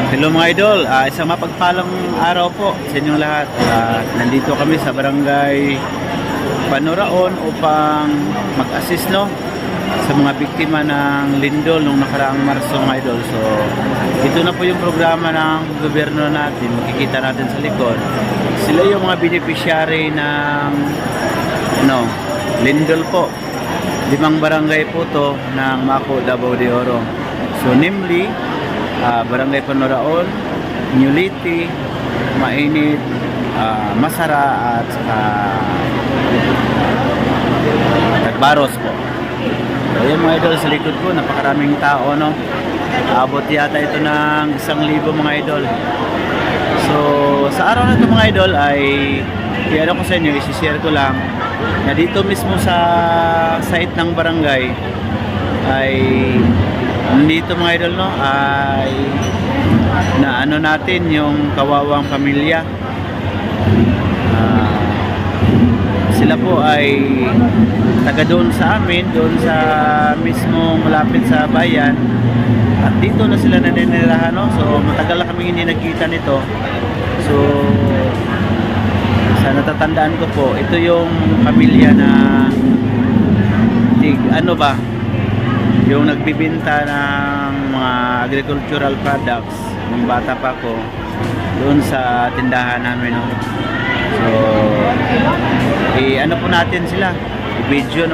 Hello mga idol, isang mapagpalang araw po sa inyong lahat. Nandito kami sa barangay Panuraon upang mag-assist sa mga biktima ng lindol nung nakaraang Marso mga idol. So ito na po yung programa ng gobyerno natin, makikita natin sa likod. Sila yung mga beneficiary ng lindol po. 5 barangay po to ng Maco, Davao de Oro. So namely, Barangay Panuraon, Nuliti, Mainit, Masara at Tagbaros po. So yun mga idol, sa likod ko napakaraming tao, abot yata ito ng 1,000 mga idol. So sa araw na ito mga idol ay i-ano ko sa inyo, isi-share ko lang na dito mismo sa site ng barangay ay dito mga idol ay naano natin yung kawawang pamilya. Sila po ay taga doon sa amin, doon sa mismo malapit sa bayan, at dito na sila naninirahan, so matagal na kami hindi nagkita nito. So sa natatandaan ko po, ito yung pamilya na yung nagbibenta ng mga agricultural products nung bata pa ko doon sa tindahan namin. So ano po natin sila, i-video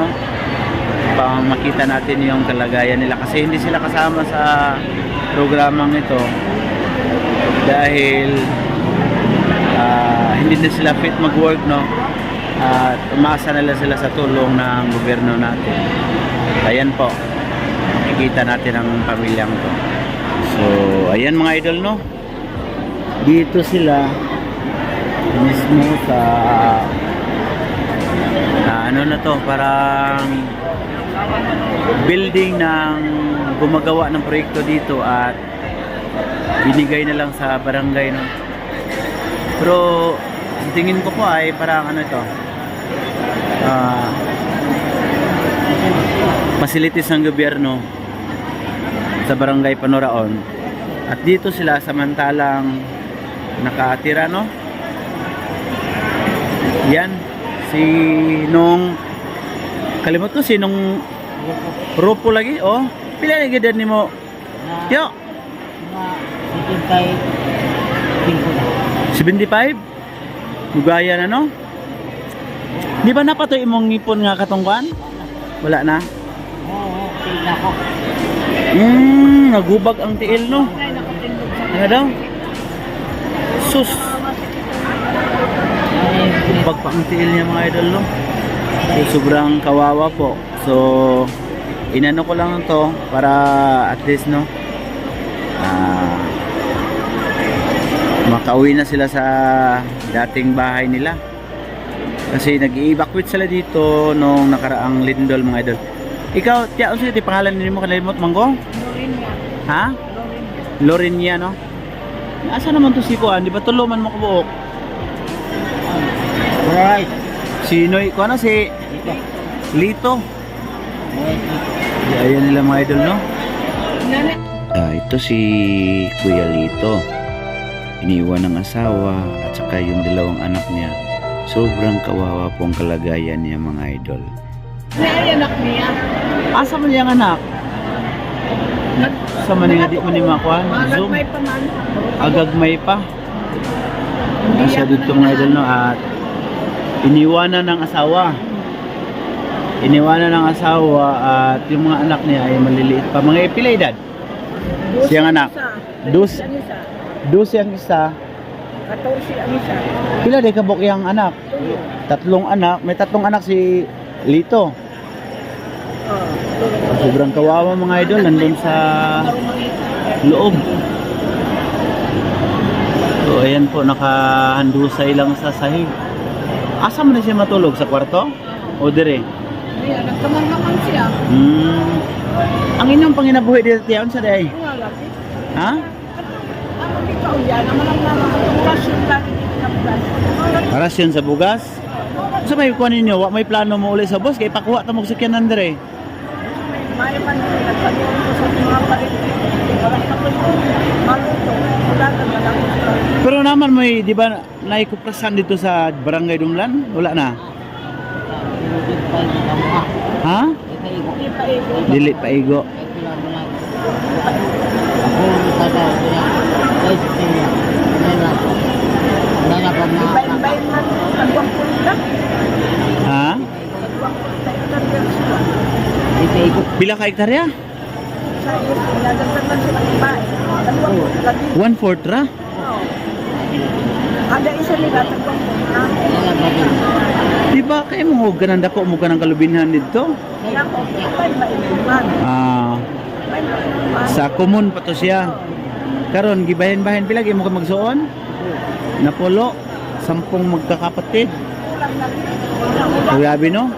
para makita natin yung kalagayan nila, kasi hindi sila kasama sa programang ito dahil hindi na sila fit mag-work, at umasa na lang sila sa tulong ng gobyerno natin. Ayan po, makikita natin ang pamilyang to. So ayan mga idol, dito sila mismo sa parang building ng gumagawa ng proyekto dito at binigay na lang sa barangay, pero tingin ko po ay parang facilities ng gobyerno sa barangay Panuraon, at dito sila samantalang nakatira, yan kalimot ko sinong Rupo lagi, pila na gid nimo yo 75 Lugaya na, di ba napatoy imong ngipon nga katungkuan? Wala na? Nagubag ang tiil, ano daw? Sus, gubag pa ang tiil niya mga idol, So, sobrang kawawa po. So inano ko lang to para at least makauwi na sila sa dating bahay nila, kasi nag-i-evacuate sila dito nung nakaraang lindol mga idol. Ikaw, ano sila pangalan nimo kanalimot manggo? Lorinia. Ha? Lorinia, asa naman to si Kuan? Di ba tuluman mo ko buok? Alright. Sino ko si Lito? Ayan nila mga idol, ito si Kuya Lito. Iniwan ng asawa at saka yung 2 anak niya. Sobrang kawawa po ang kalagayan niya mga idol. Ay, anak niya. Asa man yung anak? Sa man di mo ni makuha? Agagmay pa man. Agagmay pa. Nasa dito mga idol, at iniwanan ng asawa. At yung mga anak niya ay maliliit pa. Mga pila edad? Siyang anak? Dus yang isa. 14 ang isa. Pila day kabok yang anak? 3 anak. May 3 anak si Lito. Sobrang kawawa mga idol, nandun sa loob. So ayan po, nakahandusay lang sa sahig. Asa mo na siya matulog? Sa kwarto? O dire? Ayan, nagkamang-kamang siya. Ang inyong panginabuhi dito tiyaon sa day? Wala. Ha? Ikaw yan, naman ang naman. Oras yung rasyon sa bugas. So may kuha ninyo, wa may plano mo uli sa boss, kay pakuha ta mo sa sakyanan dire. May man nagpanood ko sa mga palit. Wala na ko maluto. Wala na malaki. Pero naman may, di ba, naikuprasan dito sa Barangay Dumlan? Wala na? Ha? Hindi pa ego. Dili pa igo. Bain-bain man nagwang punta. Ha? Nagwang punta ito sila. Pila ka hektarya? Sa iyo, pinagagsan man sila ng bahay. Nagwang punta. 1/4 ra? Kada isa nila nagwang punta. Di ba kayo mo ganang dako mo ganang kalubinhan dito? Kaya ko, bain-bain man. Ah, Bain-bain man. sa common pa to siya. Karon gibahin-bahin pila gyud mo ka magsuon? Napulo, 10 magkakapatid. Grabe no?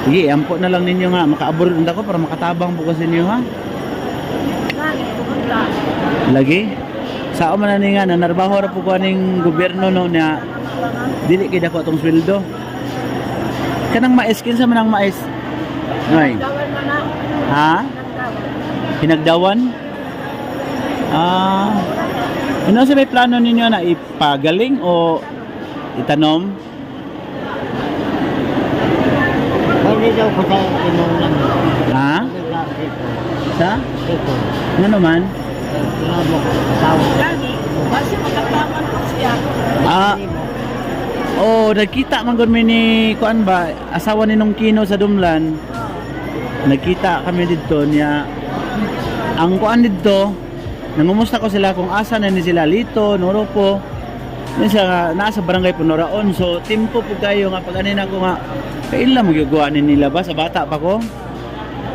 Sige, ampo na lang ninyo nga. Maka-abroad ako para makatabang po kasi ninyo ha. Lagi? Sao man na ni nga, nanarbaho ra po ko aning gobyerno no na dili kay dako atong sweldo. Kanang mais, kinsa man ang mais? Ngay. Ha? Hinagdawan? Ah. Ano sa may plano ninyo na ipagaling o itanom? Ha? Sa? Ano naman? Lagi, kasi magkataman ko siya. Ah. Oh, nagkita man gud mi ni kuan ba, asawa ni nung Kino sa Dumlan. Nagkita kami dito niya. Ang kuan dito, nangumusta ko sila kung asa na ni sila Lito, Noropo. Nasa nasa barangay Punoraon. So timpo po kayo nga pag anin ako nga kailan mo gyuguanin nila ba sa bata pa ko.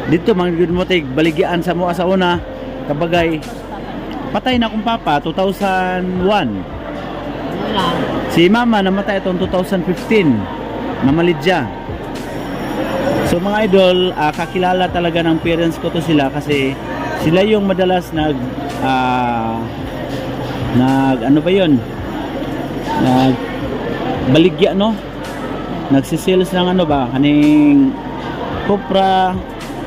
Dito man gyud mo tay baligyan sa mo sa una kabagay. Patay na akong papa 2001. Si mama namatay itong 2015. Mamalidya. So mga idol, kakilala talaga ng parents ko to sila kasi sila yung madalas nag ano ba yun? Nag baligya no? Nagsisales ng ano ba? Kaning kopra,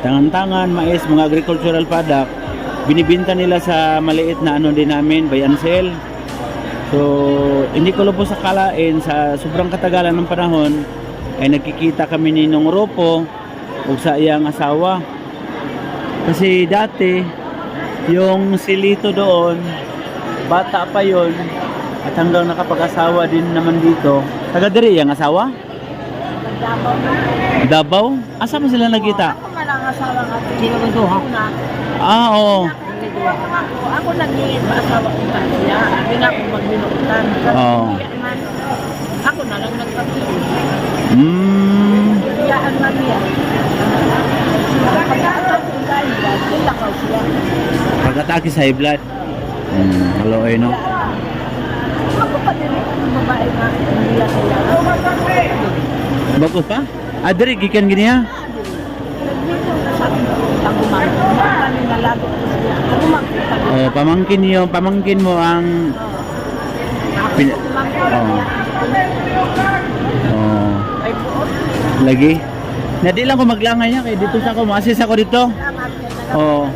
tangan-tangan, mais, mga agricultural product. Binibinta nila sa maliit na ano din namin, buy and sell. So, hindi ko lubos akalain sa sobrang katagalan ng panahon ay nagkikita kami ni Nong Ropo o sa iyang asawa. Kasi dati, yung silito doon, bata pa yon at hanggang nakapag-asawa din naman dito. Taga diri yung asawa? Davao na. Davao? Asa mo sila nagkita? Ako man ang asawa nga. Sino ba ito ha? Ah, oo. Ako nagingin pa asawa ko ka siya. Hindi na ako magbinutan. Oo. Ako na lang nagpapili. Biyaan man niya. Pagkaatak ko dahil yan, nilakaw siya. Pagkataki sa high blood. Hello, ay no? Ako pa din ang babae nga. Hindi yan sila. Bago pa? Ah, diri, gikan gini ha? Nagdito na sa akin. Tagumang. Kami nalago ko siya. Tagumang. Oh, pamangkin mo ang Oh. Ay buot. Lagi. Na di lang ko maglangay niya kay dito sa ako, ma-assist ako dito. Oh.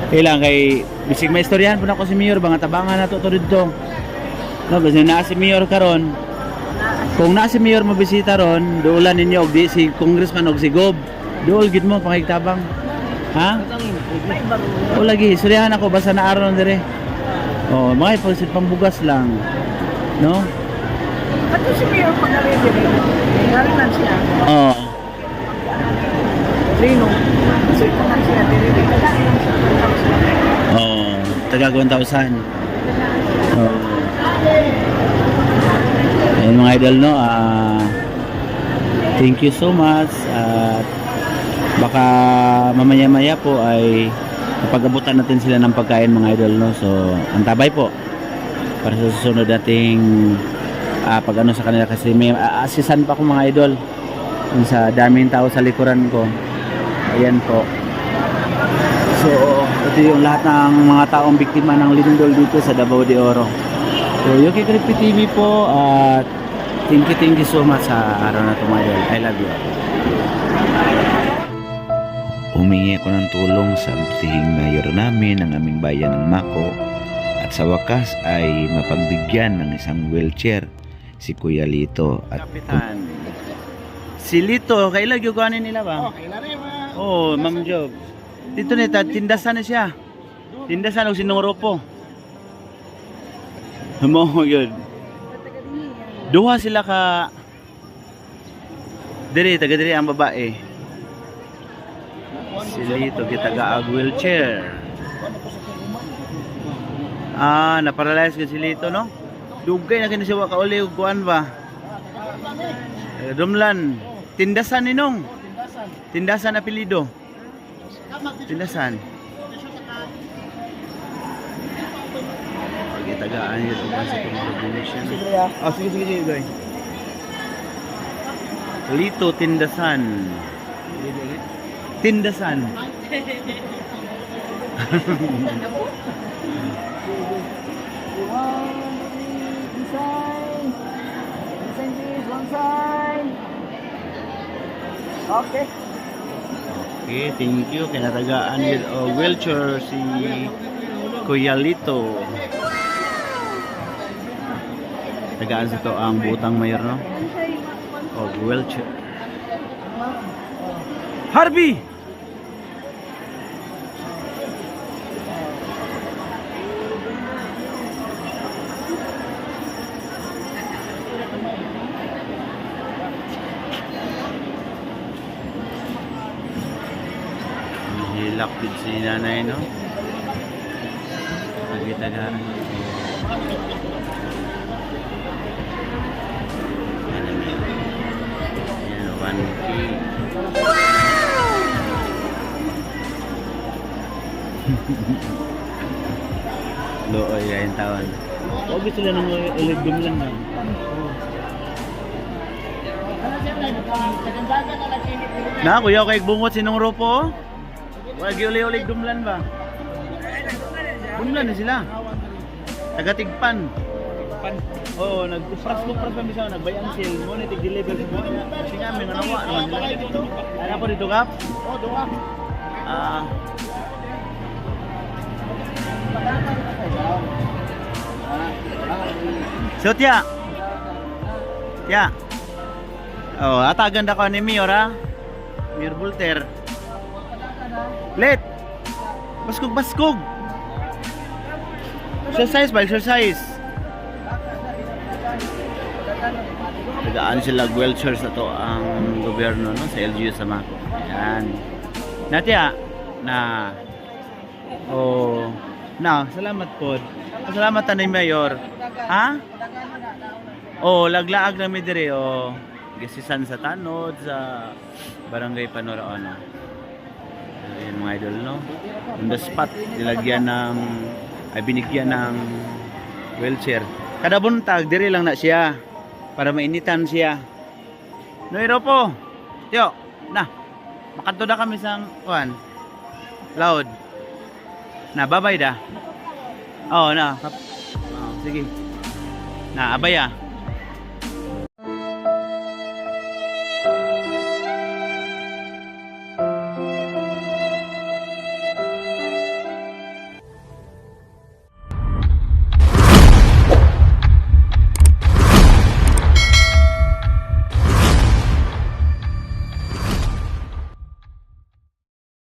Ilang kay bisig may istoryahan po na ko si Mayor banga tabangan na to dito. No, kasi na si Mayor karon. Kung na si Mayor mabisita ron, duulan ninyo og di si Congressman og si Gob. Duol gid mo pangigtabang. Ha? O lagi, istoryahan ako basta na aron dire. Oh, mga pagsit pambugas lang. No? At si Mayor pag nare-dire. Narinan siya. Oh. Rino. Kasi kung siya dire-dire. Kadain lang siya. Oh, taga 1,000. Oh. Ayun mga idol no, thank you so much at baka mamaya-maya po ay napag-abutan natin sila ng pagkain mga idol no. So, antabay po para sa susunod nating pag ano sa kanila kasi may asisan pa ko mga idol yung sa daming tao sa likuran ko. Ayan po. So, ito yung lahat ng mga taong biktima ng lindol dito sa Davao de Oro. So, Yuki Creepy TV po at thank you so much sa araw na ito mga idol. I love you. Humingi ako ng tulong sa butihing mayor namin ng aming bayan ng Mako at sa wakas ay mapagbigyan ng isang wheelchair si Kuya Lito at Kapitan. Si Lito, kailan yung kuhanin nila ba? Oh, Ma'am Job. Dito nita, tindasan na siya. Tindasan o sinuro po. Mo yun. Duha sila ka taga diri ang babae. Si Lito gitaga ag wheelchair. Naparalyze ka si Lito, no? Dugay na kini siya kauli og kuan ba? Dumlan. Tindasan ninong. Tindasan apelido. Tindasan. Tagaan yun ba sa combination. Sige, guys. Lito Tindasan. Tindasan. Okay. Okay, thank you. Kinatagaan yun wheelchair si Kuya Lito. Tagaan sa to ang butang mayor, no? Wheelchair. Harvey! Hilakpid si nanay, no? Nagitagaan. Yan, 1K. Looy, ayun taon. Huwag sila nang uligdum lang na. Na, kuya, kay bungot sinong ropo? Huwag uli-ulig dumlan ba? Dumlan na sila. Taga-tigpan. Oo, nag-upras-upras kami sa nagbayan sil. Muna tig-deliver sa mga. Kasi nga, may nanawa naman sila. Ano po dito, Kap? Oo, doon. So, Tia. Oh, atagan ako ni Mayor, ha? Mayor Volter. Let. Baskog. Exercise. Tagaan sila wheelchair sa to ang gobyerno, no, sa LGU sa Mako. Ayan. Natia na. Salamat po. Salamat tanay Mayor. Ha? Laglaag na mi dire gisisan sa tanod sa Barangay Panoraano. Ayan mga idol, no? On the spot, binigyan ng wheelchair. Kada buntag, dire lang na siya para mainitan siya. No, po. Tiyo, makanto na kami sa loud. Babay da. Sige. Abay